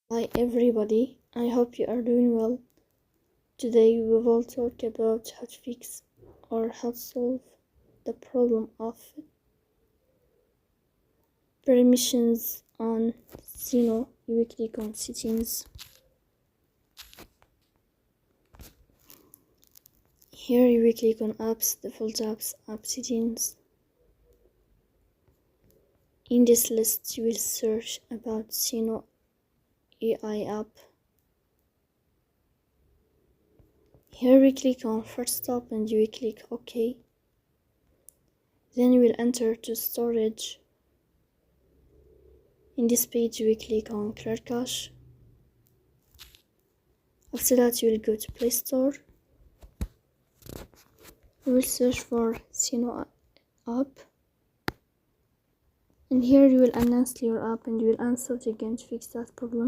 Hi everybody, I hope you are doing well. Today we will talk about how to fix or how to solve the problem of permissions on Suno. You will click on settings. Here you will click on apps, default apps, app settings. In this list you will search about Suno AI app. Here we click on first stop and you will click OK. Then you will enter to storage. In this page you will click on clear cache. After that you will go to Play Store. You will search for Suno app. And here you will uninstall your app and you will uninstall it again to fix that problem.